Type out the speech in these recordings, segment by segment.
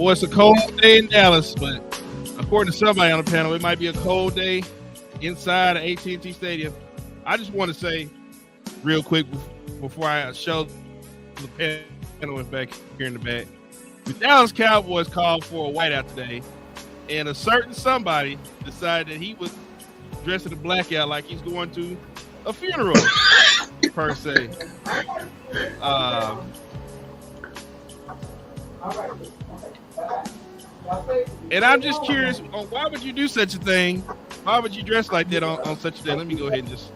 Boy, it's a cold day in Dallas, but according to somebody on the panel, it might be a cold day inside of AT&T Stadium. I just want to say real quick before I show the panel back here in the back, the Dallas Cowboys called for a whiteout today, and a certain somebody decided that he was dressed in a blackout like he's going to a funeral, per se. And I'm just curious, why would you do such a thing? Why would you dress like that on such a day? Let me go ahead and just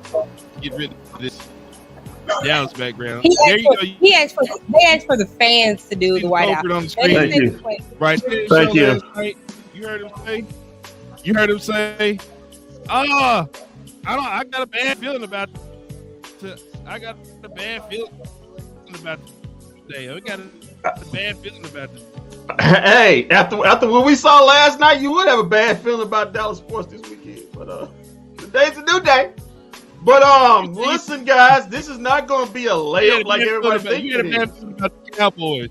get rid of this Dallas background. There you go. They asked for the fans to do the whiteout. On the screen. Thank you. Right. Thank you. You heard him say, I got a bad feeling about today. I got a bad feeling about this. Hey, after what we saw last night, you would have a bad feeling about Dallas sports this weekend. But today's a new day. But listen, guys, this is not going to be a layup like everybody thinks it is. You had a bad feeling about the Cowboys.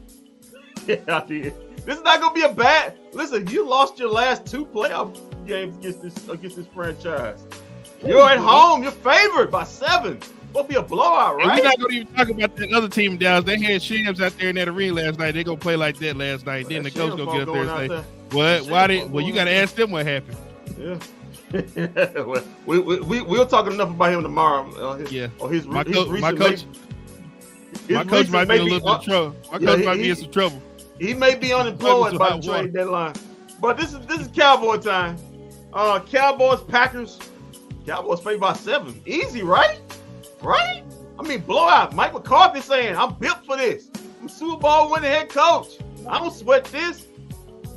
Yeah, I did. This is not going to be a bad. Listen, you lost your last 2 playoff games against this franchise. You're at home. You're favored by 7. It'll be a blowout, right? And we're not going to even talk about that other team in Dallas. They had Shams out there in that arena last night. They're going to play like that last night. Then the coach going to get up there and say, what? Why did? Well, you got to ask them what happened. Yeah. Well, we'll talk enough about him tomorrow. My coach might be in a little bit of trouble. My coach might be in some trouble. He may be unemployed by the trade deadline. But this is Cowboy time. Cowboys, Packers. Cowboys favored by 7. Easy, right? Right? I mean, blowout. Mike McCarthy saying, I'm built for this. I'm Super Bowl winning head coach. I don't sweat this.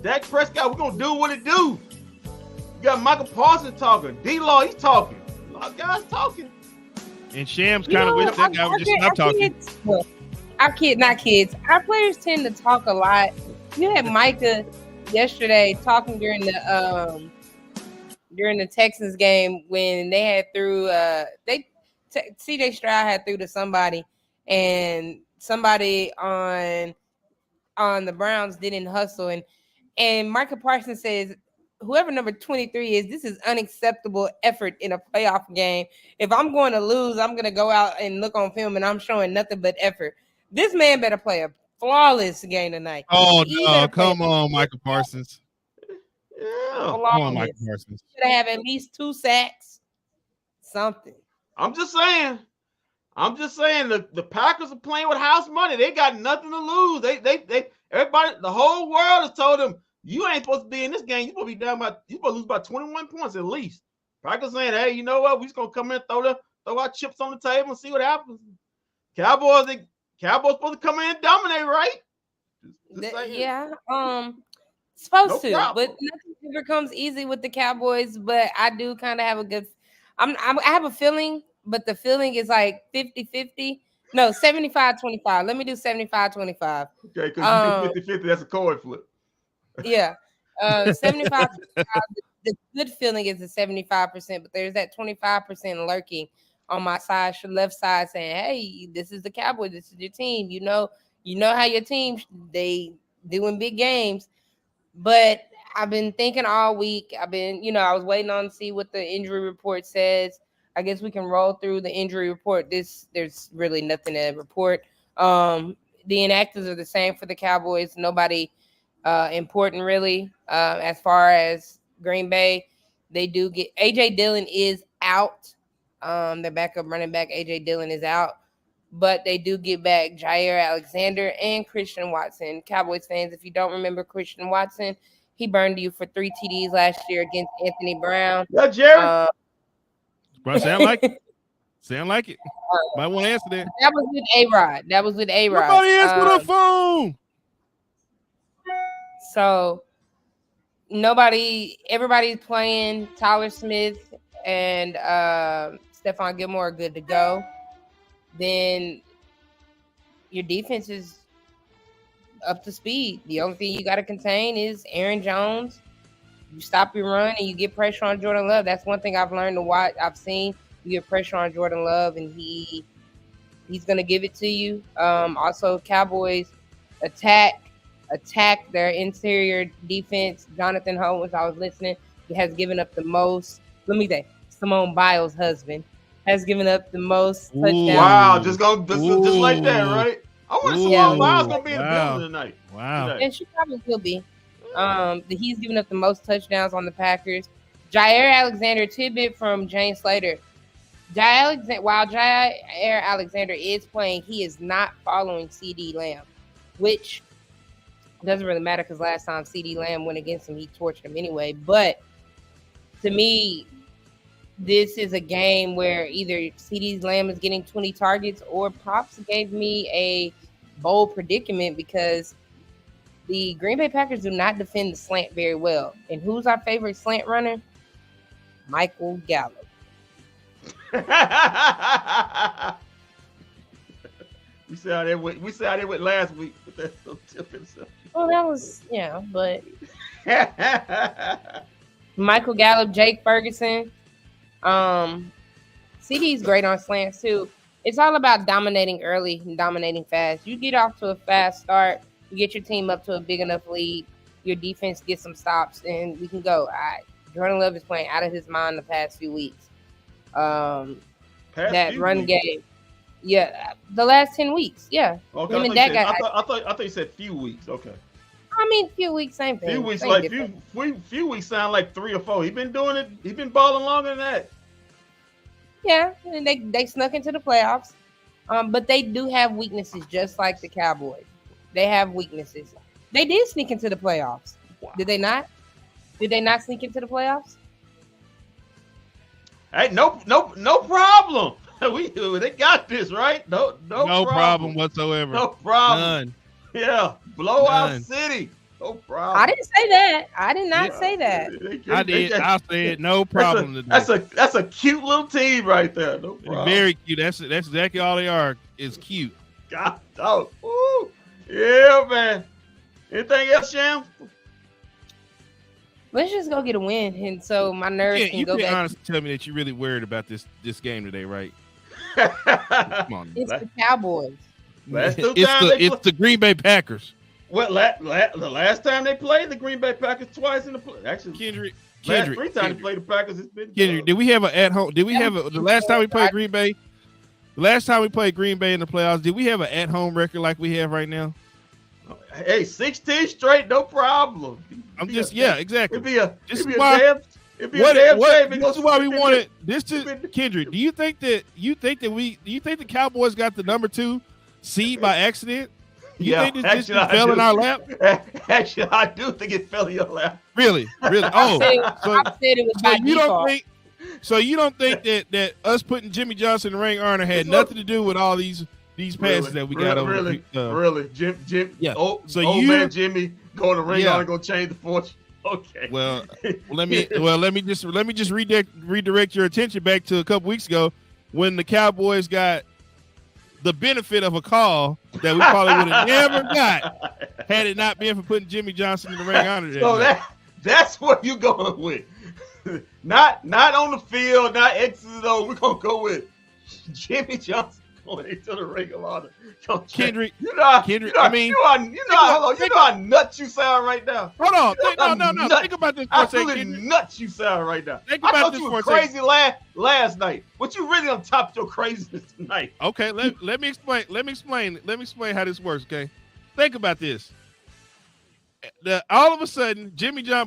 Dak Prescott, we're going to do what it do. You got Michael Parsons talking. D-Law, he's talking. A lot of guys talking. And Shams kind of wish that guy would just stop talking. Our players tend to talk a lot. You had Micah yesterday talking during the Texans game when they had threw CJ Stroud had threw to somebody, and somebody on the Browns didn't hustle, and Micah Parsons says, whoever number 23 is, this is unacceptable effort in a playoff game. If I'm going to lose, I'm going to go out and look on film and I'm showing nothing but effort. This man better play a flawless game tonight. Oh, no. Come on, Michael Parsons. Yeah. Come on, Michael Parsons. Should have at least 2 sacks. Something. I'm just saying the Packers are playing with house money. They got nothing to lose. Everybody, the whole world has told them, you ain't supposed to be in this game. You're supposed to lose by 21 points at least. Packers saying, hey, you know what? We're just gonna come in and throw our chips on the table and see what happens. Cowboys supposed to come in and dominate, right? Supposed to, but nothing ever comes easy with the Cowboys. But I do kind of have a good. I have a feeling, but the feeling is like 50-50. No, 75-25. Let me do 75-25. Okay, because you do 50-50, that's a coin flip. Yeah. 75. The good feeling is the 75%, but there's that 25% lurking on my side, left side, saying, hey, this is the Cowboys, this is your team. You know how your team, they doing big games. But I've been thinking all week. I was waiting on to see what the injury report says. I guess we can roll through the injury report. There's really nothing to report. The inactives are the same for the Cowboys. Nobody important really. As far as Green Bay, they do get AJ Dillon is out. Their backup running back AJ Dillon is out, but they do get back Jair Alexander and Christian Watson. Cowboys fans, if you don't remember Christian Watson, he burned you for 3 TDs last year against Anthony Brown. Yeah, Jerry. Sound like it. Sound like it. Might want to answer that. That was with A-Rod. Nobody answered the phone. So everybody's playing. Tyler Smith and Stephon Gilmore are good to go. Then your defense is up to speed. The only thing you got to contain is Aaron Jones. You stop your run and you get pressure on Jordan Love. That's one thing I've learned to watch. I've seen you get pressure on Jordan Love, and he's going to give it to you. Also, Cowboys attack attack their interior defense. Jonathan Holmes, I was listening, he has given up the most. Let me say, Simone Biles' husband has given up the most touchdowns. Wow, just like that, right? I want Simone Biles gonna be in the building tonight. Wow. And she probably will be. He's given up the most touchdowns on the Packers. Jair Alexander, tidbit from Jane Slater. While Jair Alexander is playing, he is not following CeeDee Lamb, which doesn't really matter because last time CeeDee Lamb went against him, he torched him anyway. But to me, this is a game where either CeeDee Lamb is getting 20 targets or Pops gave me a bold predicament because the Green Bay Packers do not defend the slant very well. And who's our favorite slant runner? Michael Gallup. We saw that went last week, but that's so different. Well, that was but Michael Gallup, Jake Ferguson. CD's great on slants too. It's all about dominating early and dominating fast. You get off to a fast start, you get your team up to a big enough lead, your defense gets some stops, and we can go. All right. Jordan Love is playing out of his mind the past few weeks. That run game. Yeah, the last 10 weeks. Yeah. Okay, I thought you said few weeks. Okay. I mean, few weeks, same thing. Few weeks, like few weeks sound like 3 or 4. He been doing it. He been balling longer than that. Yeah, and they snuck into the playoffs. But they do have weaknesses, just like the Cowboys. They have weaknesses. They did sneak into the playoffs. Wow. Did they not? Did they not sneak into the playoffs? Hey, no problem. They got this, right? No problem whatsoever. No problem. None. Yeah, blowout city. No problem. I didn't say that. I did not say that. I did. I said no problem. That's a cute little team right there. No problem. Very cute. That's exactly all they are. Is cute. God, woo. Yeah, man. Anything else, Sham? Let's just go get a win, and so my nerves can go back. You can honestly tell me that you're really worried about this game today, right? Come on. It's the Cowboys. It's the Green Bay Packers. Well, the last time they played the Green Bay Packers twice in the play. Actually, Kendrick, last 3 times they played the Packers, it's been. Kendrick, did we have an at home? Did we have the last time we played Green Bay? The last time we played Green Bay in the playoffs, did we have an at home record like we have right now? Hey, 16 straight, no problem. Exactly. It'd be a damn shame. This is why we wanted this to Kendrick. Do you think the Cowboys got the number 2 seed by accident? You think this just fell in our lap? Actually, I do think it fell in your lap. Really? Oh, I said it was by default. You don't think that us putting Jimmy Johnson in the ring honor had nothing to do with all these passes that we got over? Really, Jim. Yeah. Old man Jimmy going to ring honor, going to change the fortune. Okay. Well, let me just redirect your attention back to a couple weeks ago when the Cowboys got the benefit of a call that we probably would have never got had it not been for putting Jimmy Johnson in the ring honor. That's what you're going with. Not on the field, not X's and O's. We're gonna go with Jimmy Johnson going into the ring of honor. Kendrick, you know how nuts you sound right now. Hold on, no. Think about this for a second. Absolutely nuts you sound right now. Think about this you for were a second. crazy last night, but you really on top of your craziness tonight. Okay, let me explain how this works. Okay, think about this. All of a sudden,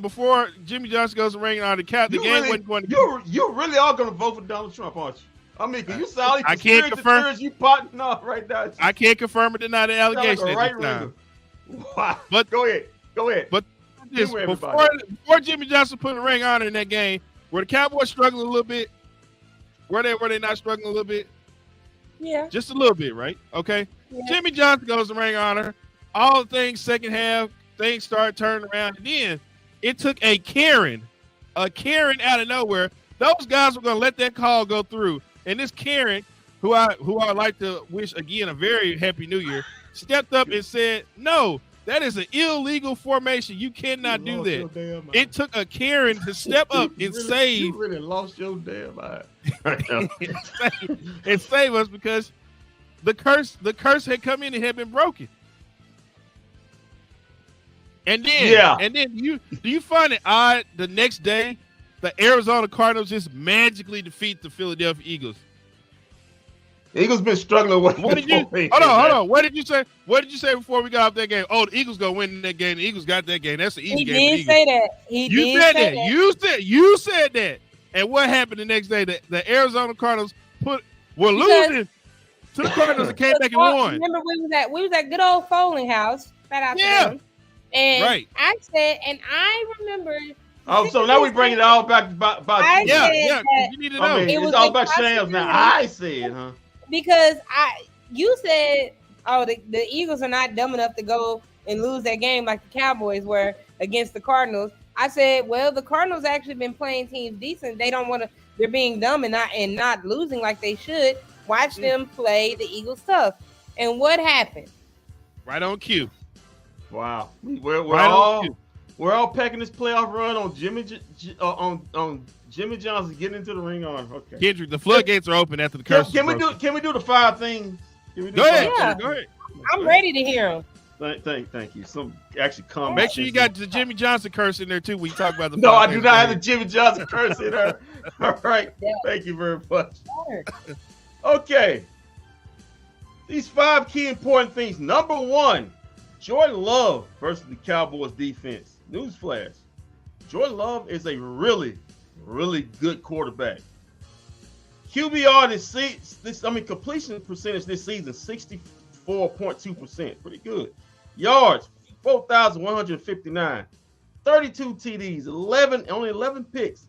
before Jimmy Johnson goes to ring on the count, the game wasn't going to. You really are going to vote for Donald Trump, aren't you? I mean, can you sound like I can't confirm. You potting off right now. I can't confirm or deny the allegation at this time. Wow. But go ahead. But before Jimmy Johnson put a ring on in that game, were the Cowboys struggling a little bit? Were they not struggling a little bit? Yeah. Just a little bit, right? Okay. Yeah. Jimmy Johnson goes to ring honor. All the things second half, things start turning around. And then it took a Karen out of nowhere. Those guys were going to let that call go through. And this Karen, who I would like to wish again a very happy new year, stepped up and said, "No, that is an illegal formation. You cannot do that." It took a Karen to step up and save. You really lost your damn mind. and save us because the curse had come in and had been broken. And then do you find it odd the next day the Arizona Cardinals just magically defeat the Philadelphia Eagles? The Eagles been struggling with. What did you? Hold on. What did you say? What did you say before we got off that game? Oh, the Eagles gonna win that game. The Eagles got that game. That's the easy game. He did say that. You said that. You said that. And what happened the next day? The Arizona Cardinals were losing to the Cardinals and came back and won. Remember, we was at good old Foley House. Shout out to them. And I said, and I remember. Oh, so now we bring it all back about you. Yeah. You need to know. It's all about Shams now. I said, huh? Because you said, oh, the Eagles are not dumb enough to go and lose that game like the Cowboys were against the Cardinals. I said, well, the Cardinals actually been playing teams decent. They don't want to. They're being dumb and not losing like they should. Watch them play the Eagles tough. And what happened? Right on cue. Wow, we're all packing this playoff run on Jimmy Johnson getting into the ring on. Okay, Kendrick, the floodgates are open after the curse. Can we do the 5 things? Go ahead. I'm ready to hear them. Thank you. Some actually come. Make sure you got the Jimmy Johnson curse in there too when you talk about the. No, I do not have the Jimmy Johnson curse in there. All right. Yeah. Thank you very much. Okay. These 5 key important things. Number 1, Jordan Love versus the Cowboys defense. Newsflash. Jordan Love is a really, really good quarterback. QBR completion percentage this season, 64.2%. Pretty good. Yards, 4,159. 32 TDs, only 11 picks.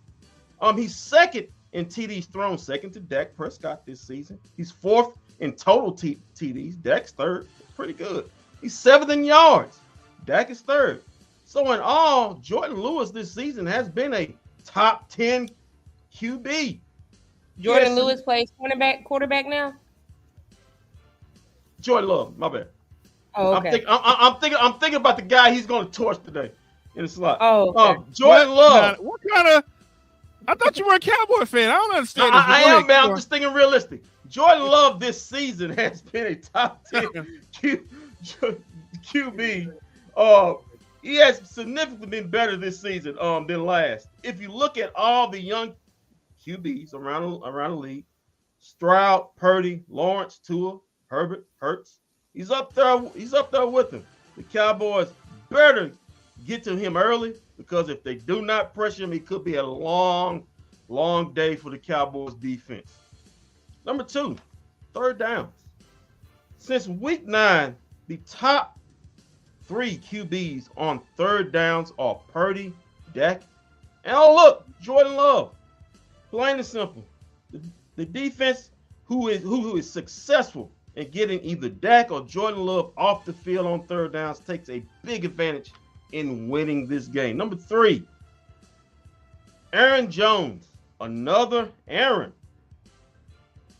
He's second in TDs thrown, second to Dak Prescott this season. He's 4th in total TDs. Dak's 3rd. Pretty good. He's 7th in yards. Dak is 3rd. So in all, Jordan Lewis this season has been a top 10 QB. Jordan Lewis plays quarterback now? Jordan Love, my bad. Oh, okay. I'm thinking about the guy he's going to torch today in the slot. Oh, okay. Jordan Love. What kind of? I thought you were a Cowboy fan. I don't understand. I am, man. I'm just thinking realistic. Jordan Love this season has been a top 10 QB. He has significantly been better this season than last. If you look at all the young QBs around the league, Stroud, Purdy, Lawrence, Tua, Herbert, Hurts, he's up there with him. The Cowboys better get to him early, because if they do not pressure him, it could be a long, long day for the Cowboys defense. Number 2, 3rd downs. Since week 9, the top 3 QBs on 3rd downs are Purdy, Dak, and Jordan Love. Plain and simple. The defense who is successful in getting either Dak or Jordan Love off the field on 3rd downs takes a big advantage in winning this game. Number 3, Aaron Jones, another Aaron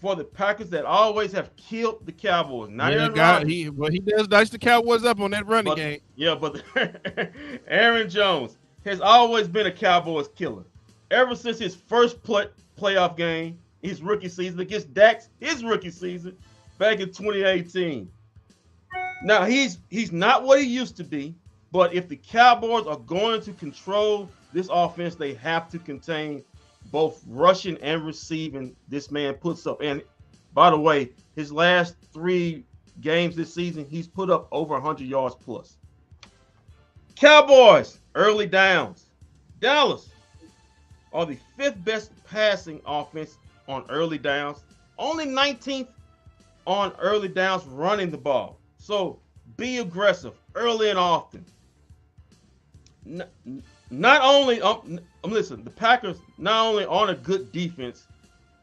for the Packers that always have killed the Cowboys. He does dice the Cowboys up on that running game. Yeah, but Aaron Jones has always been a Cowboys killer. Ever since his first playoff game, his rookie season against Dak's his rookie season back in 2018. Now he's not what he used to be, but if the Cowboys are going to control this offense, they have to contain both rushing and receiving this man puts up. And by the way, his last 3 games this season, he's put up over 100 yards plus. Cowboys, early downs. Dallas are the 5th best passing offense on early downs. Only 19th on early downs running the ball. So be aggressive early and often. Not only, listen, the Packers not only on a good defense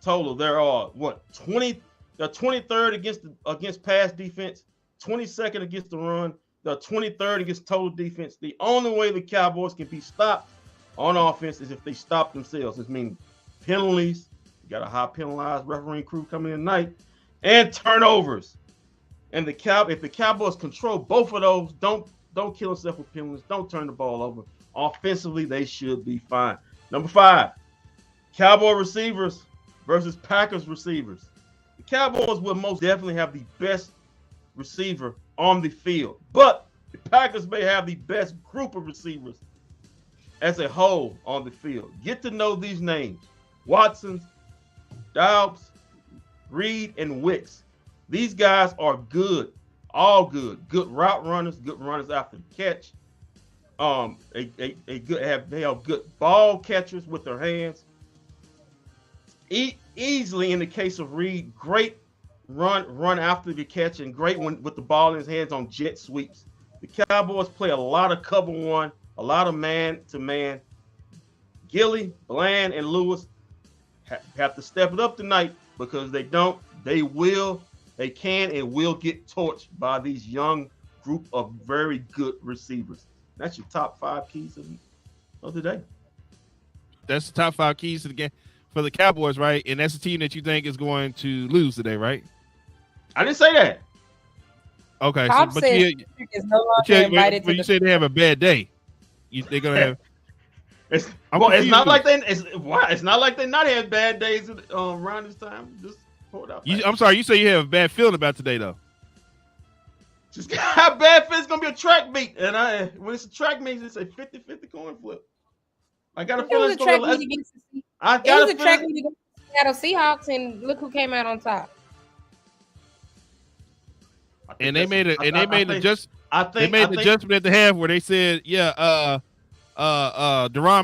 total, they're 23rd against pass defense, 22nd against the run, they're 23rd against total defense. The only way the Cowboys can be stopped on offense is if they stop themselves. This means penalties. You got a high penalized refereeing crew coming in tonight, and turnovers. And if the Cowboys control both of those, don't kill themselves with penalties, don't turn the ball over. Offensively, they should be fine. Number 5, Cowboy receivers versus Packers receivers. The Cowboys will most definitely have the best receiver on the field, but The Packers may have the best group of receivers as a whole on the field. Get to know these names: Watson, Dobbs, Reed, and Wicks. These guys are good, all good. Good route runners, good runners after the catch. They have good ball catchers with their hands. Easily in the case of Reed, great run after the catch, and great one with the ball in his hands on jet sweeps. The Cowboys play a lot of cover one, a lot of man to man. Gilly, Bland, and Lewis have to step it up tonight, because they can and will get torched by these young group of very good receivers. That's your top 5 keys of the day. That's the top 5 keys to the game for the Cowboys, right? And that's the team that you think is going to lose today, right? I didn't say that. Okay, Pop so, said is no longer invited to you say they have a bad day. They're gonna have. It's not like they not had bad days around this time. Just hold out. I'm sorry, you say you have a bad feeling about today, though. Just how bad it's gonna be a track meet, and when it's a track meet, it's a 50-50 coin flip. I got a feeling it's gonna be. It was a track meet against the Seattle Seahawks, and look who came out on top. And they made an adjustment at the half where they said, Deron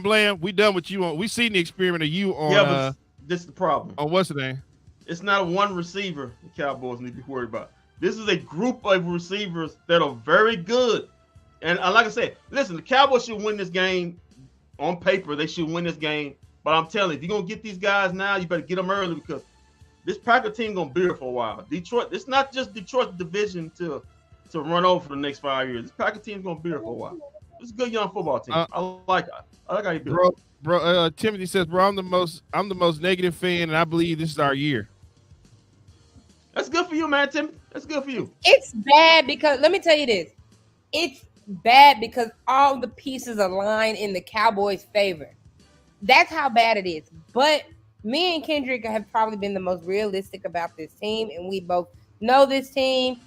Bland, we done with you we seen the experiment of you on but this is the problem. On what's the name? It's not one receiver the Cowboys need to be worried about. This is a group of receivers that are very good. And like I said, listen, the Cowboys should win this game. On paper, they should win this game. But I'm telling you, if you're going to get these guys now, you better get them early, because this Packer team going to be here for a while. Detroit, it's not just Detroit's division to run over for the next 5 years. This Packer team's going to be here for a while. It's a good young football team. I like it. I like how you do it. Bro, Timothy says, bro, I'm the most negative fan, and I believe this is our year. That's good for you, man, Tim. That's good for you. It's bad because, let me tell you this. It's bad because all the pieces align in the Cowboys' favor. That's how bad it is. But me and Kendrick have probably been the most realistic about this team, and we both know this team.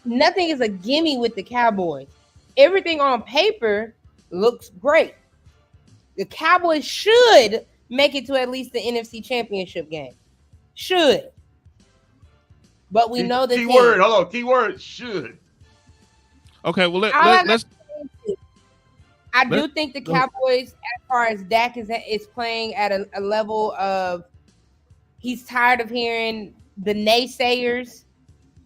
Nothing is a gimme with the Cowboys. Everything on paper looks great. The Cowboys should make it to at least the NFC Championship game. Should. But we know that keyword should. Okay, well let's. I do think the Cowboys, as far as Dak is playing at a level of, he's tired of hearing the naysayers.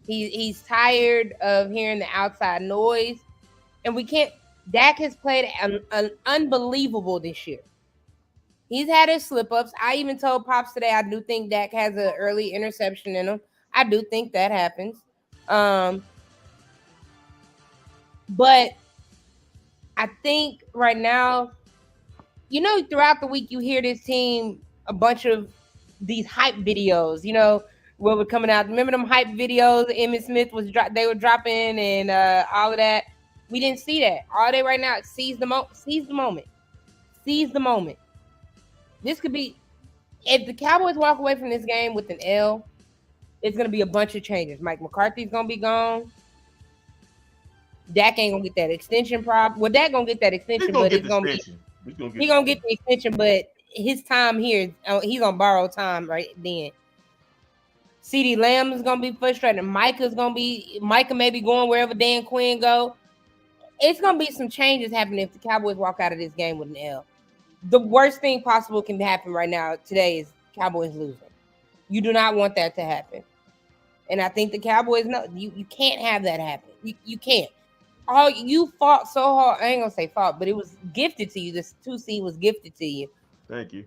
He's tired of hearing the outside noise, and we can't. Dak has played an unbelievable this year. He's had his slip-ups. I even told Pops today I do think Dak has an early interception in him. I do think that happens. But I think right now, throughout the week you hear this team, a bunch of these hype videos, what were coming out. Remember them hype videos Emmitt Smith they were dropping and all of that? We didn't see that. All day right now, seize the moment. Seize the moment. This could be, if the Cowboys walk away from this game with an L, it's going to be a bunch of changes. Mike McCarthy's going to be gone. Dak ain't going to get that extension problem. Well, Dak going to get that extension, but he's going to get the extension, but his time here, he's on borrowed time right then. CeeDee Lamb is going to be frustrated. Micah may be going wherever Dan Quinn go. It's going to be some changes happening if the Cowboys walk out of this game with an L. The worst thing possible can happen right now today is Cowboys losing. You do not want that to happen. And I think the Cowboys know you can't have that happen. You can't. Oh, you fought so hard. I ain't going to say fought, but it was gifted to you. This 2 seed was gifted to you. Thank you.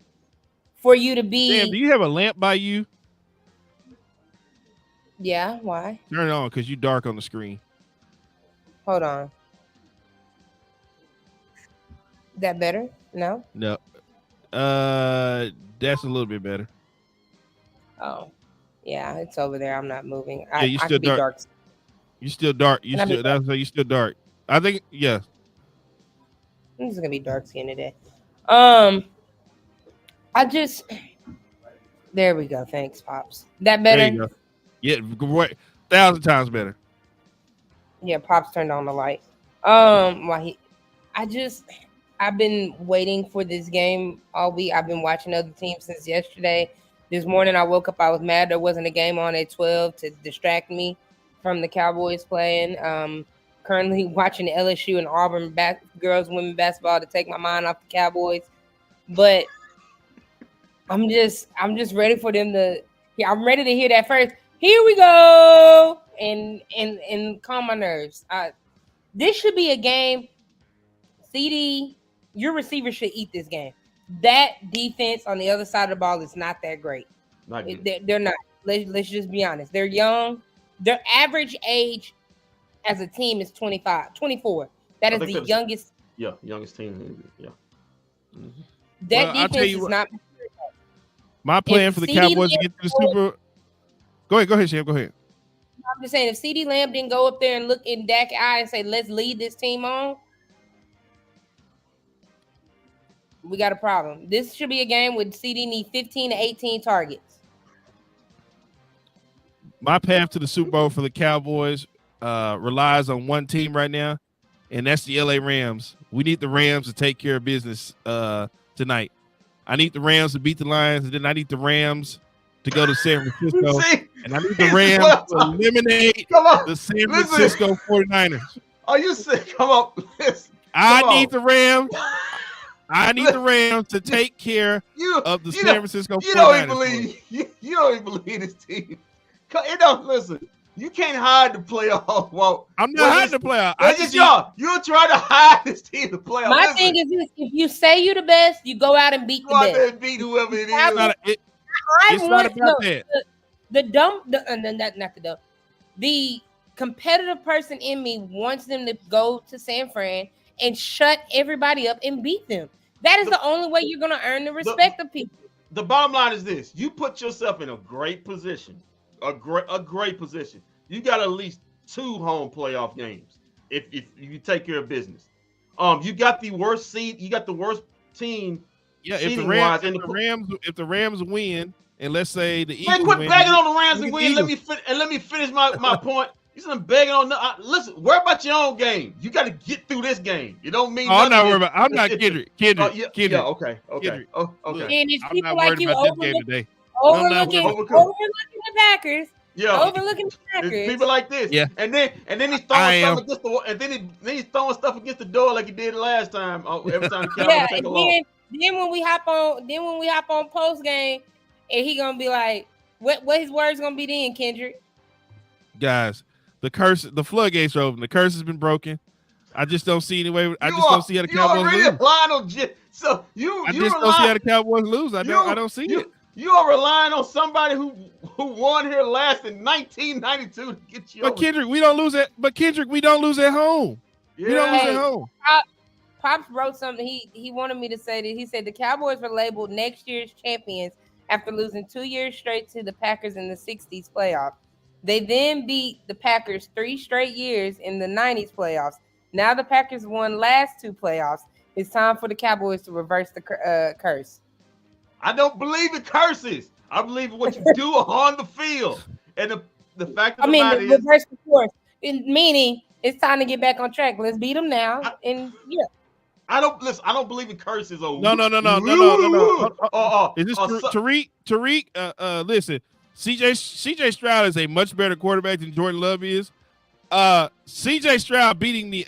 For you to be. Sam, do you have a lamp by you? Yeah, why? Turn it on because you dark on the screen. Hold on. That better? No? No. That's a little bit better. Oh. Yeah, it's over there. I'm not moving. Yeah, you still dark. You still dark. That's how you still dark. I think, yeah. I'm just gonna be dark skinned today. There we go. Thanks, Pops. That better? There you go. Yeah, 1,000 times better. Yeah, Pops turned on the light. I've been waiting for this game all week. I've been watching other teams since yesterday. This morning I woke up, I was mad there wasn't a game on at 12 to distract me from the Cowboys playing. Currently watching the LSU and Auburn girls women basketball to take my mind off the Cowboys. But I'm just ready for them to. Yeah, I'm ready to hear that first. Here we go, and calm my nerves. This should be a game. CD, your receiver should eat this game. That defense on the other side of the ball is not that great. They're not. Let's just be honest. They're young. Their average age as a team is 24. That is the youngest. Yeah, youngest team. Yeah. Mm-hmm. That defense is not. My plan for the Cowboys to get to the Super. Go ahead, Sham. Go ahead. I'm just saying, if CeeDee Lamb didn't go up there and look in Dak's eye and say, "Let's lead this team on," we got a problem. This should be a game with CeeDee need 15 to 18 targets. My path to the Super Bowl for the Cowboys relies on one team right now, and that's the LA Rams. We need the Rams to take care of business tonight. I need the Rams to beat the Lions, and then I need the Rams to go to San Francisco. And I need the Rams to eliminate the San Francisco 49ers. Are you sick? Come on. I need the Rams. I need the Rams to take care of the San Francisco 49ers. You don't even believe this team. It don't listen. You can't hide the playoff. Well, I'm not hiding the playoff. You're trying to hide this team to playoff. My thing is this: if you say you're the best, you go out and beat the best. And beat whoever it is. It's not about that. The competitive person in me wants them to go to San Fran and shut everybody up and beat them. That is the only way you're going to earn the respect of people. The bottom line is this: you put yourself in a great position. A great position. You got at least 2 home playoff games if you take care of business. You got the worst seed. You got the worst team. Yeah, if the Rams win, and let's say the Eagles quit begging on the Rams and win. Let me finish my point. You said begging on. Listen, worry about your own game. You got to get through this game. You don't mean. I'm not worried about. I'm not Kendrick. Kendrick. Yeah. Okay. Kendrick. Oh, okay. And it's I'm not worried about this game today. Overlooking the Packers. Yeah, overlooking the Packers. People like this. Yeah, and then he's throwing stuff against the and then he's throwing stuff against the door like he did last time. Every time the Cowboys take a loss. Then when we hop on post game, and he gonna be like, what his words gonna be then, Kendrick? Guys, the floodgates are open. The curse has been broken. I just don't see any way. I just don't see how the Cowboys lose. I just don't see how the Cowboys lose. I don't see it. You are relying on somebody who won here last in 1992 to get you. But Kendrick, we don't lose at home. Yeah. We don't lose at home. Pops wrote something. He wanted me to say that. He said the Cowboys were labeled next year's champions after losing 2 years straight to the Packers in the 60s playoffs. They then beat the Packers 3 straight years in the 90s playoffs. Now the Packers won last 2 playoffs. It's time for the Cowboys to reverse the curse. I don't believe in curses. I believe in what you do on the field. And the fact of the matter is, reverse the course, meaning it's time to get back on track. Let's beat them now. I don't believe in curses. No. Is this Tariq? Listen, CJ Stroud is a much better quarterback than Jordan Love is. CJ Stroud beating the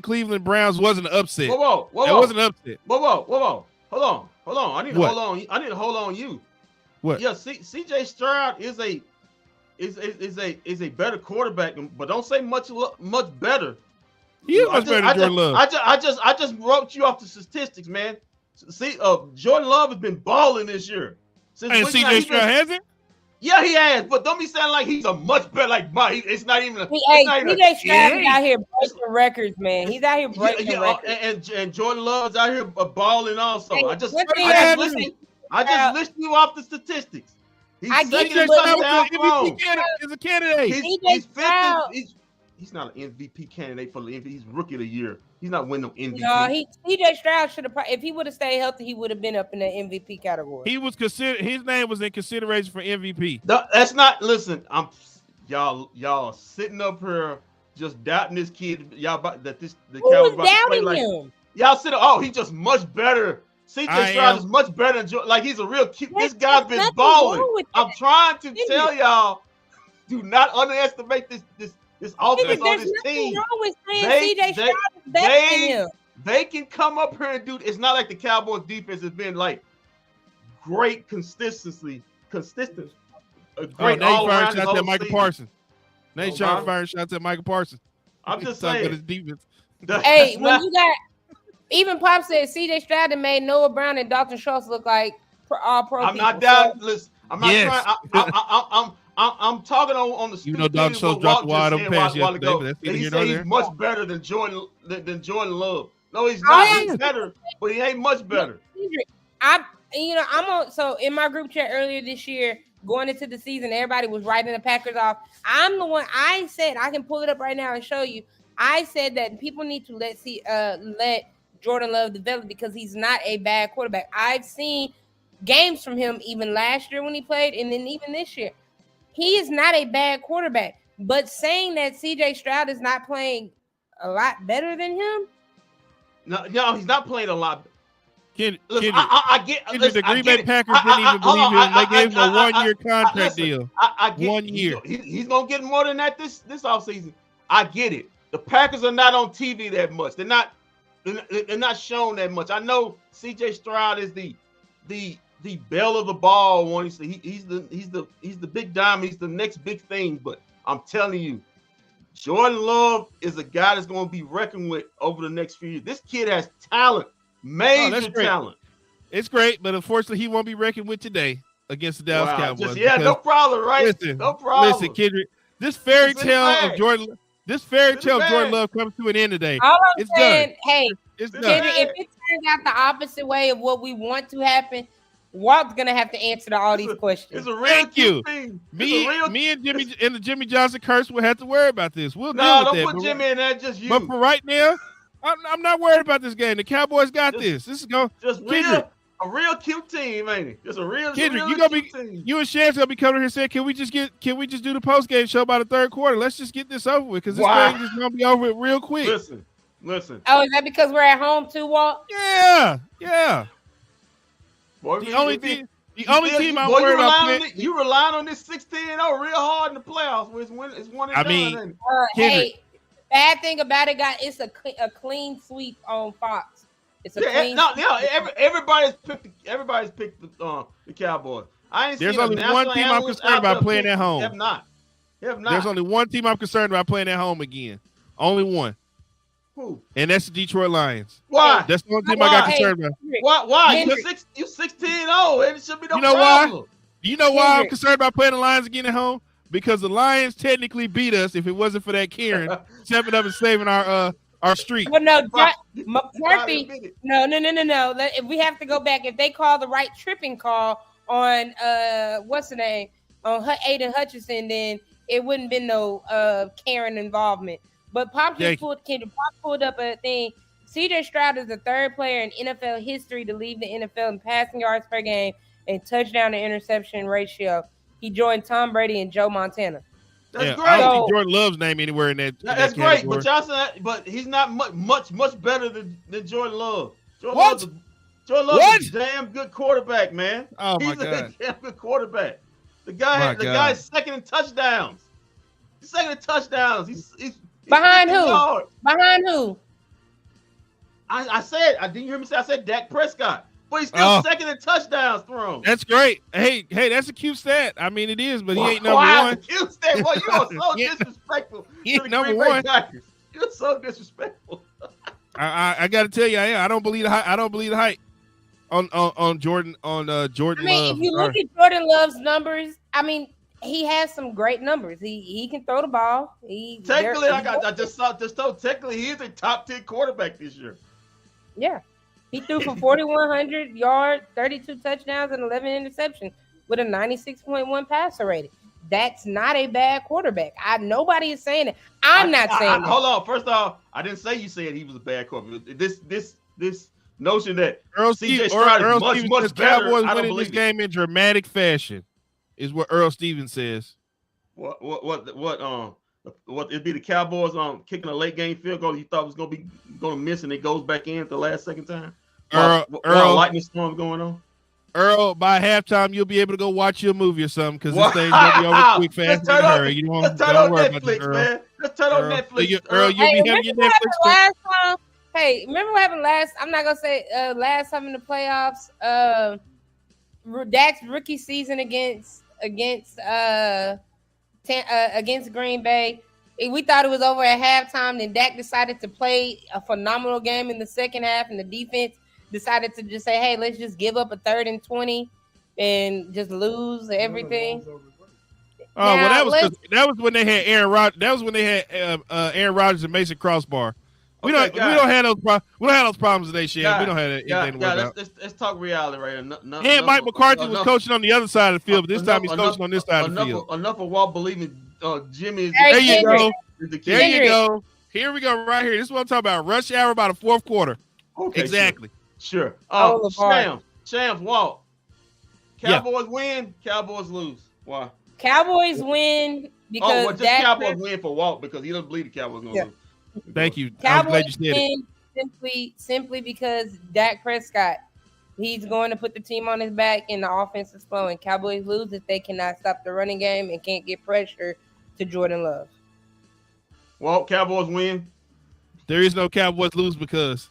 Cleveland Browns wasn't an upset. Whoa. That wasn't an upset. Whoa. Hold on. I need to hold on you. What? Yeah, CJ Stroud is a better quarterback, but don't say much better. He is much better than Jordan Love. I just wrote you off the statistics, man. See, Jordan Love has been balling this year. And CJ Stroud hasn't? Yeah, he has, but don't be saying like he's a much better like Mike. It's not even. CJ Stroud is out here breaking records, man. He's out here breaking records. And Jordan Love's out here balling also. I just listed you off the statistics. He's second in touchdown thrown. He's a candidate. He's fifth. He's not an MVP candidate for the MVP. He's rookie of the year. He's not winning no MVP. No, CJ Stroud should have. If he would have stayed healthy, he would have been up in the MVP category. He was considered. His name was in consideration for MVP. No, that's not. Listen, y'all sitting up here just doubting this kid. Y'all the Who Cowboys was about to play doubting like him? y'all sitting. Oh, he's just much better. CJ Stroud is much better than like he's a real cute. This guy's been balling. I'm trying to tell y'all, do not underestimate this offense on this team. There's nothing wrong with saying CJ Stroud is better than him. They can come up here and do. It's not like the Cowboys defense has been like great consistent. A great all around. Shots at Michael Parsons. Nate Sean firing shots at Michael Parsons. I'm just saying. His defense. Hey, when you got even Pop said CJ Stroud made Noah Brown and Dalton Schultz look like all pro. I'm not down. Listen, I'm not trying. I'm talking on the. You know, Dalton Schultz dropped a wide open pass yesterday. But that's he said he's much better than Jordan Love. No, he's not. He's better, but he ain't much better. I'm on. So in my group chat earlier this year, going into the season, everybody was writing the Packers off. I'm the one. I said I can pull it up right now and show you. I said that people need to let Jordan Love develop because he's not a bad quarterback. I've seen games from him even last year when he played, and then even this year. He is not a bad quarterback. But saying that CJ Stroud is not playing a lot better than him? No, he's not playing a lot. Listen, I get the Green Bay Packers didn't even believe him. They gave him a 1 year contract deal. I get 1 year. He's gonna get more than that this offseason. I get it. The Packers are not on TV that much. They're not shown that much. I know CJ Stroud is the bell of the ball one. He's the big diamond. He's the next big thing. But I'm telling you, Jordan Love is a guy that's going to be reckoned with over the next few years. This kid has talent, major talent. It's great, but unfortunately, he won't be reckoned with today against the Dallas Cowboys. No problem, right? No problem. Listen, Kendrick, this fairy tale of Jordan Love comes to an end today. All I'm saying, done. Hey, it's Kendrick, done. if it turns out the opposite way of what we want to happen, Walt's gonna have to answer to all these questions. It's a real cute thing. Me and Jimmy and the Jimmy Johnson curse will have to worry about this. We'll deal with that. Don't put Jimmy in there, just you. But for right now, I'm not worried about this game. The Cowboys got this. This is going a real cute team, ain't it? Just a real Kendrick, team. You and Shan's gonna be coming here saying, can we just do the post game show by the third quarter? Let's just get this over with because this thing is gonna be over with real quick. Listen. Oh, is that because we're at home too, Walt? Yeah. Boy, the only team I'm worried about. You relying on this 16-0 real hard in the playoffs. It's one and done. Hey, bad thing about it, guys, it's a clean sweep on Fox. It's a clean. Everybody's picked the Cowboys. I ain't There's seen only one team I'm concerned about playing at home. Have not. There's only one team I'm concerned about playing at home again. Only one. Who? And that's the Detroit Lions. Why? That's the only team I got concerned about. Why? You 16-0, and it should be no problem. Why? You know why I'm concerned about playing the Lions again at home? Because the Lions technically beat us if it wasn't for that Kieran stepping up and saving our streak. Well, no, McCarthy. No. If we have to go back, if they call the right tripping call on what's the name on Aiden Hutchinson, then it wouldn't been no Karen involvement. But Pop pulled up a thing. CJ Stroud is the third player in NFL history to lead the NFL in passing yards per game and touchdown to interception ratio. He joined Tom Brady and Joe Montana. That's great. I don't see Jordan Love's name anywhere in that. That's great, but y'all said, but he's not much better than Jordan Love. Jordan Love's a damn good quarterback, man. Oh my God, he's a damn good quarterback. The guy's second in touchdowns. He's second in touchdowns. He's behind who? Yards. Behind who? I said, I didn't hear me say. I said Dak Prescott. But he's still second in touchdowns thrown. That's great. Hey, that's a cute stat. I mean, it is, but he ain't number one. Cute stat. Well, you are so disrespectful. He ain't number one. You're so disrespectful. I got to tell you, I don't believe the hype. I don't believe the hype on Jordan Jordan Love. If you look at Jordan Love's numbers, I mean, he has some great numbers. He can throw the ball. Technically, I just told. Technically, he is a top 10 quarterback this year. Yeah. He threw for 4,100 yards, 32 touchdowns, and 11 interceptions with a 96.1 passer rating. That's not a bad quarterback. Nobody is saying it. I'm not saying it. Hold on. First off, I didn't say you said he was a bad quarterback. This notion that CJ Stroud is much better. Cowboys I don't winning believe this game in dramatic fashion is what Earl Stevens says. What it'd be the Cowboys kicking a late game field goal you thought was gonna miss and it goes back in at the last second time? While lightning storm going on. Earl, by halftime you'll be able to go watch your movie or something because this thing's gonna be over quick, fast, and hurry. You don't worry about that, man. Let's turn on Netflix. Earl, you'll be having your Netflix. Last time, hey, remember what happened last? I'm not gonna say last time in the playoffs. Dak's rookie season against Green Bay. We thought it was over at halftime. Then Dak decided to play a phenomenal game in the second half, and the defense decided to just say, "Hey, let's just give up a 3rd and 20 and just lose everything." Oh, well, that was when they had Aaron Rodgers. That was when they had Aaron Rodgers and Mason Crossbar. We don't have those problems today, Shane. We don't have anything to worry about. Let's talk reality right here. And Mike McCarthy was coaching on the other side of the field, but this time he's coaching on this side of the field. Enough of Walt believing Jimmy is. There you go. There you go. Here we go. Right here. This is what I'm talking about. Rush hour by the fourth quarter. Okay, exactly. Sure. Shams, Walt. Cowboys win. Cowboys lose. Why? Cowboys win because Cowboys win for Walt because he doesn't believe the Cowboys going to lose. Thank you. Cowboys win simply because Dak Prescott, he's going to put the team on his back and the offense is flowing. Cowboys lose if they cannot stop the running game and can't get pressure to Jordan Love. Well, Cowboys win. There is no Cowboys lose because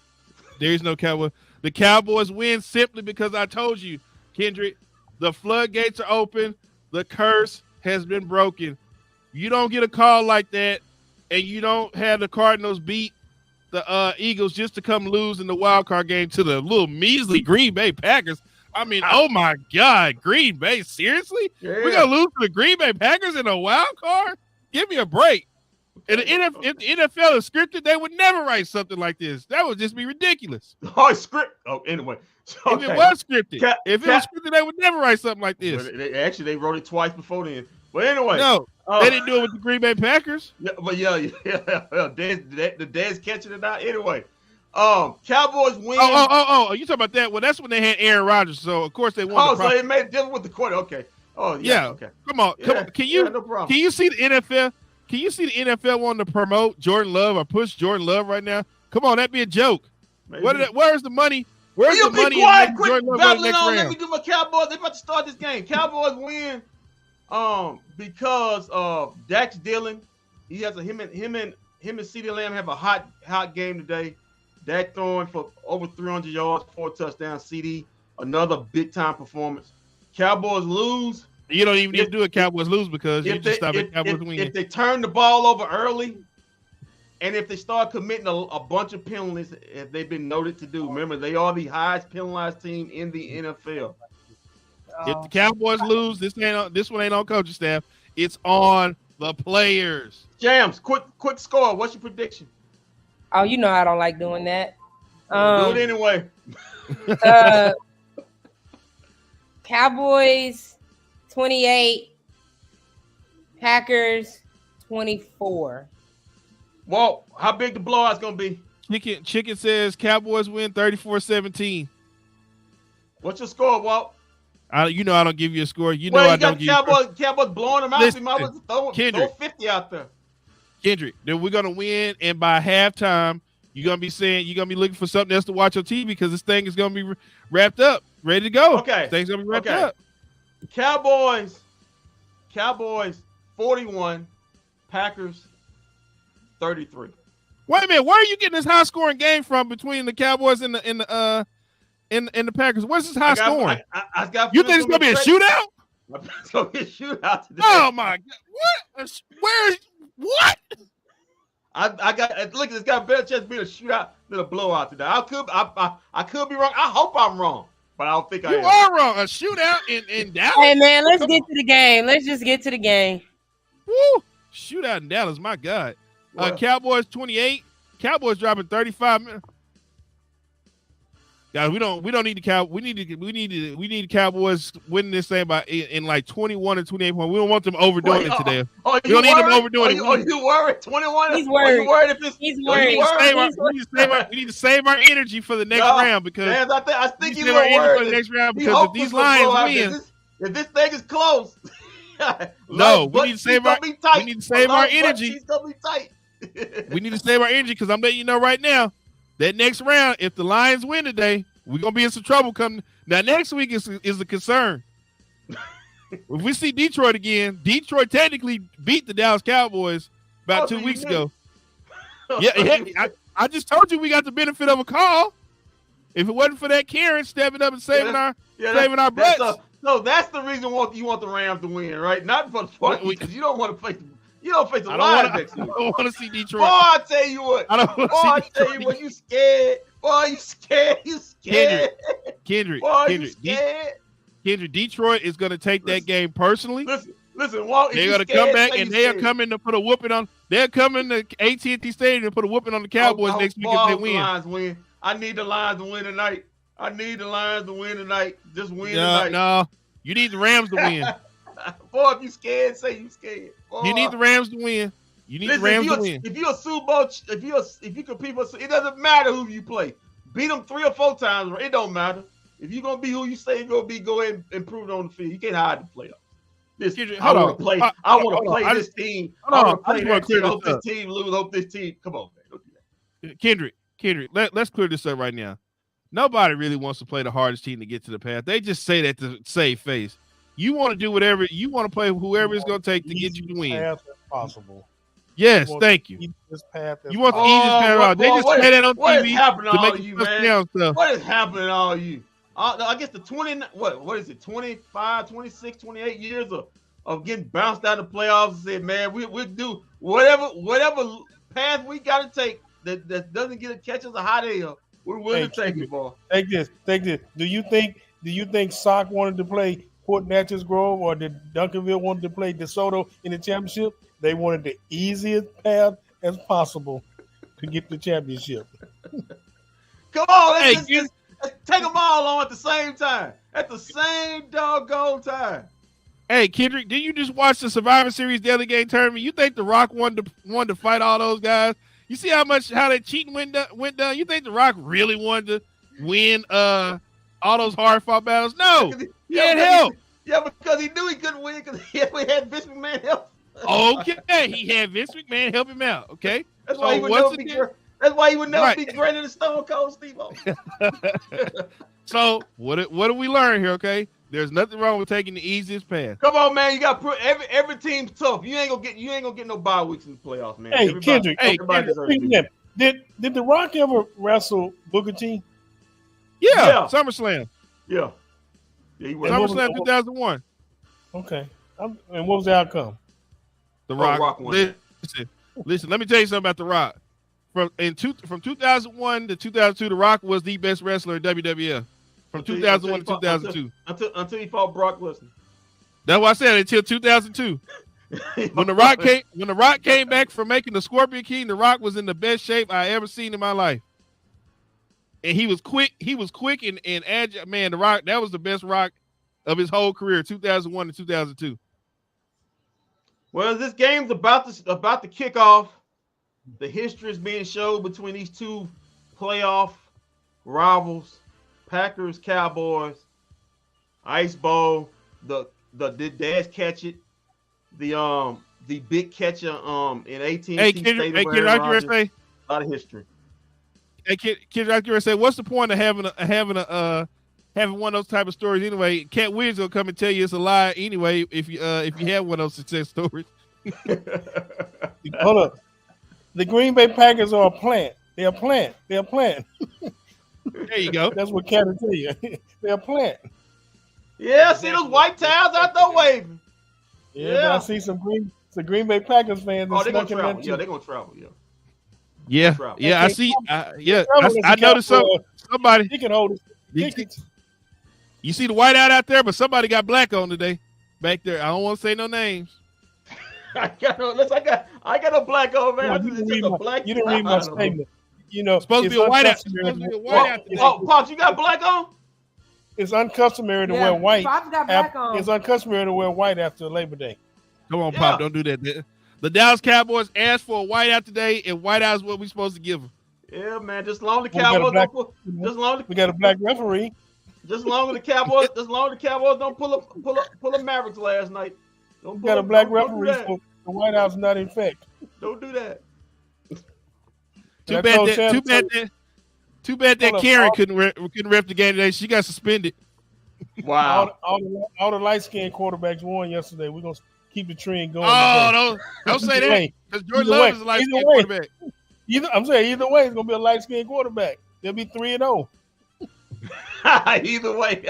there is no Cowboys. The Cowboys win simply because I told you, Kendrick, the floodgates are open. The curse has been broken. You don't get a call like that, and you don't have the Cardinals beat the Eagles just to come lose in the wild card game to the little measly Green Bay Packers. I mean, oh my God, Green Bay, seriously? Yeah. We're going to lose to the Green Bay Packers in a wild card? Give me a break. And if the NFL is scripted, they would never write something like this. That would just be ridiculous. Oh, script. Oh, anyway. Okay. If it was scripted, it was scripted, they would never wrait something like this. They wrote it twice before then. But anyway. No, they didn't do it with the Green Bay Packers. Yeah, but the Dez catching it out. Anyway, Cowboys win. Oh, you talking about that? Well, that's when they had Aaron Rodgers, so of course they won. So it made deal with the quarter. Okay. Oh, yeah. Okay. Come on. Can you see the NFL? Can you see the NFL wanting to promote Jordan Love or push Jordan Love right now? Come on, that'd be a joke. Where's the money? Where's the money? Quiet, quit babbling on. Let me do my Cowboys. They're about to start this game. Cowboys win because of Dak's dealing. He has him and CeeDee Lamb have a hot game today. Dak throwing for over 300 yards, 4 touchdowns. CD, another big time performance. Cowboys lose. You don't even need to do a Cowboys lose because you just stop at Cowboys win. If they turn the ball over early, and if they start committing a bunch of penalties, as they've been noted to do, remember they are the highest penalized team in the NFL. If the Cowboys lose, this one ain't on coaching staff. It's on the players. Jams, quick score. What's your prediction? Oh, you know I don't like doing that. Do it anyway. Cowboys 28, Packers 24. Well, how big the blowout's gonna be? Chicken says Cowboys win 34-17. What's your score, Walt? I don't give you a score. I don't give you Cowboys blowing them out. Listen, I was throw 50 out there. Kendrick, then we're gonna win, and by halftime, you're gonna be looking for something else to watch on TV because this thing is gonna be wrapped up, ready to go. Okay, this thing's gonna be wrapped up. Cowboys 41, Packers 33. Wait a minute, where are you getting this high scoring game from between the Cowboys and the Packers? Where's this high scoring? You think it's gonna be a shootout? It's gonna be a shootout today. Oh my God! What? I got look. It's got a better chance to be a shootout than a blowout today. I could be wrong. I hope I'm wrong. But I don't think I am. You are wrong. A shootout in Dallas. Hey, man, let's get to the game. Let's just get to the game. Woo! Shootout in Dallas. My God. Cowboys 28. Cowboys dropping 35 minutes. Guys, we don't need the Cowboys. We need Cowboys winning this thing by in like 21 or 28 points. We don't want them overdoing it today. We don't need them overdoing it. Are you worried? 21? He's worried. Are you worried if it's? He's worried. We need to save our energy for the next round because I think he's worried for the next round because if these Lions win, if this thing is close, No, we butt need to cheeks save gonna our. be tight. We need to save our Butt energy. cheeks gonna be tight. We need to save our energy because I'm letting you know right now that next round, if the Lions win today, we're gonna be in some trouble coming. Now next week is a concern. If we see Detroit again, Detroit technically beat the Dallas Cowboys about 2 weeks ago. Yeah, I just told you we got the benefit of a call. If it wasn't for that Karen stepping up and saving our butts. So that's the reason you want the Rams to win, right? Not for the 40, because you don't want to face the Lions next week. I don't want to see Detroit. Boy, I tell you what. I don't want to see Detroit. I tell you what, you scared. Boy, you scared. You scared. Kendrick. Boy, you scared. Kendrick, Detroit is going to take that game personally. Listen, Walt, they're going to come back and they are coming to put a whooping on. They're coming to AT&T Stadium and put a whooping on the Cowboys next week if they win. Lions win. I need the Lions to win tonight. Just win tonight. No, you need the Rams to win. Boy, if you scared, say you scared. Boy. You need the Rams to win. The Rams to win. If you're a Super Bowl, if you compete for, it doesn't matter who you play. Beat them 3 or 4 times. It don't matter. If you're gonna be who you say you're gonna be, go ahead and prove it on the field. You can't hide the playoffs. I want to play. I want to play this team. I want to play that team. Hope this team lose. Hope this team. Come on, man. Don't do that. Kendrick, let's clear this up right now. Nobody really wants to play the hardest team to get to the path. They just say that to save face. You want to do whatever you want to play, whoever it's going to take to get you to win. Path as possible. Yes, thank you. You want the easiest path. They just say that on TV to make you touchdown stuff. What is happening to all you? I guess the 20. What is it? 25, 26, 28 years of getting bounced out of the playoffs and said, man, we'll do whatever path we got to take that doesn't catch us a hot air. We're willing to take it, boy. Take this. Do you think Sock wanted to play Port Neches Grove or did Duncanville wanted to play DeSoto in the championship? They wanted the easiest path as possible to get the championship. Come on, let's take them all on at the same time. At the same doggone time. Hey, Kendrick, did you just watch the Survivor Series Daily Game tournament? You think The Rock wanted to fight all those guys? You see how that cheating went down? You think The Rock really wanted to win all those hard-fought battles? No, he had help. Because he knew he couldn't win because we had Vince McMahon help. Okay, he had Vince McMahon help him out. Okay, that's why he would never be greater than Stone Cold Steve Austin. So what do we learn here? Okay, there's nothing wrong with taking the easiest path. Come on, man, you got every team's tough. You ain't gonna get no bye weeks in the playoffs, man. Hey, Kendrick, did The Rock ever wrestle Booker T? Yeah. SummerSlam. Yeah, he went. SummerSlam 2001. Okay, and what was the outcome? The Rock won. Listen. Let me tell you something about The Rock. From 2001 to 2002, The Rock was the best wrestler in WWF. From 2001 to 2002. Until he fought Brock Lesnar. That's what I said. Until 2002. When The Rock came back from making the Scorpion King, The Rock was in the best shape I ever seen in my life. And he was quick. He was quick and agile. Man, The Rock, that was the best Rock of his whole career, 2001 to 2002. Well, this game's about to kick off. The history is being showed between these two playoff rivals, Packers, Cowboys, Ice Bowl, the Dash Catch It, the big catcher in AT&T Stadium. Hey, kid, I say a lot of history. Hey, kid, I say, what's the point of having one of those type of stories anyway? Cat Williams gonna come and tell you it's a lie anyway if you have one of those success stories. Hold up. The Green Bay Packers are a plant. They're a plant. There you go. That's what Cat will tell you. They're a plant. Yeah, see those white towels out there waving. Yeah. I see some Green Bay Packers fans. Oh, they're gonna travel. Yeah, they're gonna travel. Yeah. I see. I noticed somebody. He can hold it. You see the white out there, but somebody got black on today. Back there. I don't want to say no names. I got a black on, man. No, you didn't read my statement. Supposed to be a white out. Oh, Pops, you got black on? It's uncustomary to wear white. Pop's got black on. It's uncustomary to wear white after Labor Day. Come on, Pop, don't do that. The Dallas Cowboys asked for a white out today, and white out is what we're supposed to give them. Yeah, man. Just long the Cowboys we got a black referee. Just long as the Cowboys don't pull up Mavericks last night. Don't got a black don't do referee, that. so the White House is not in fact. Don't do that. Too bad that Karen couldn't ref the game today. She got suspended. Wow. All the light skinned quarterbacks won yesterday. We're gonna keep the trend going. Oh, don't say that. Because Jordan Love is a light skinned quarterback. I'm saying either way, it's gonna be a light skinned quarterback. They'll be 3-0. Either way.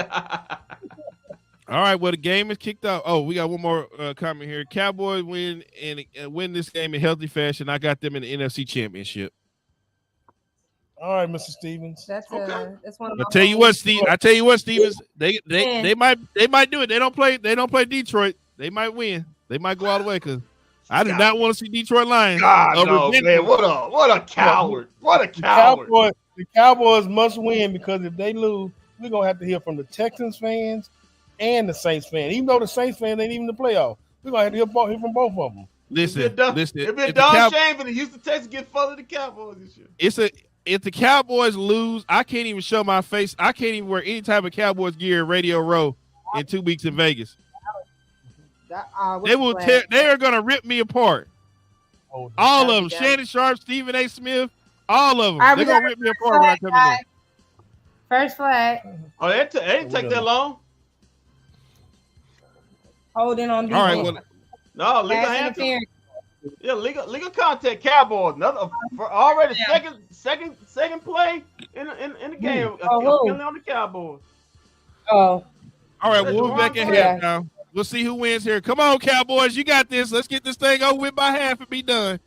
All right, well, the game is kicked off. Oh, we got one more comment here. Cowboys win and win this game in healthy fashion. I got them in the NFC Championship. All right, Mr. Stevens. That's one of my I tell you what, Stevens. They might do it. They don't play Detroit. They might win. They might go all the way because I do not want to see Detroit Lions. God, no, man. What a coward. What a coward. The Cowboys must win because if they lose, we're gonna have to hear from the Texans fans and the Saints fans. Even though the Saints fans ain't even the playoff, we're gonna have to hear from both of them. Listen. It'd be a darn shame for the Houston Texans get further the Cowboys this year. If the Cowboys lose, I can't even show my face. I can't even wear any type of Cowboys gear at Radio Row in 2 weeks in Vegas. They will they are gonna rip me apart. All of them. Shannon Sharp, Stephen A. Smith, all of them. They're gonna rip me apart when I come in there. First flag. Oh, they didn't take that long. Holding on. All right. Well, no, legal hand. Yeah, legal contact. Cowboys. Already second play in the game. On the Cowboys. Oh. All right, we'll be back in half now. We'll see who wins here. Come on, Cowboys. You got this. Let's get this thing over with by half and be done.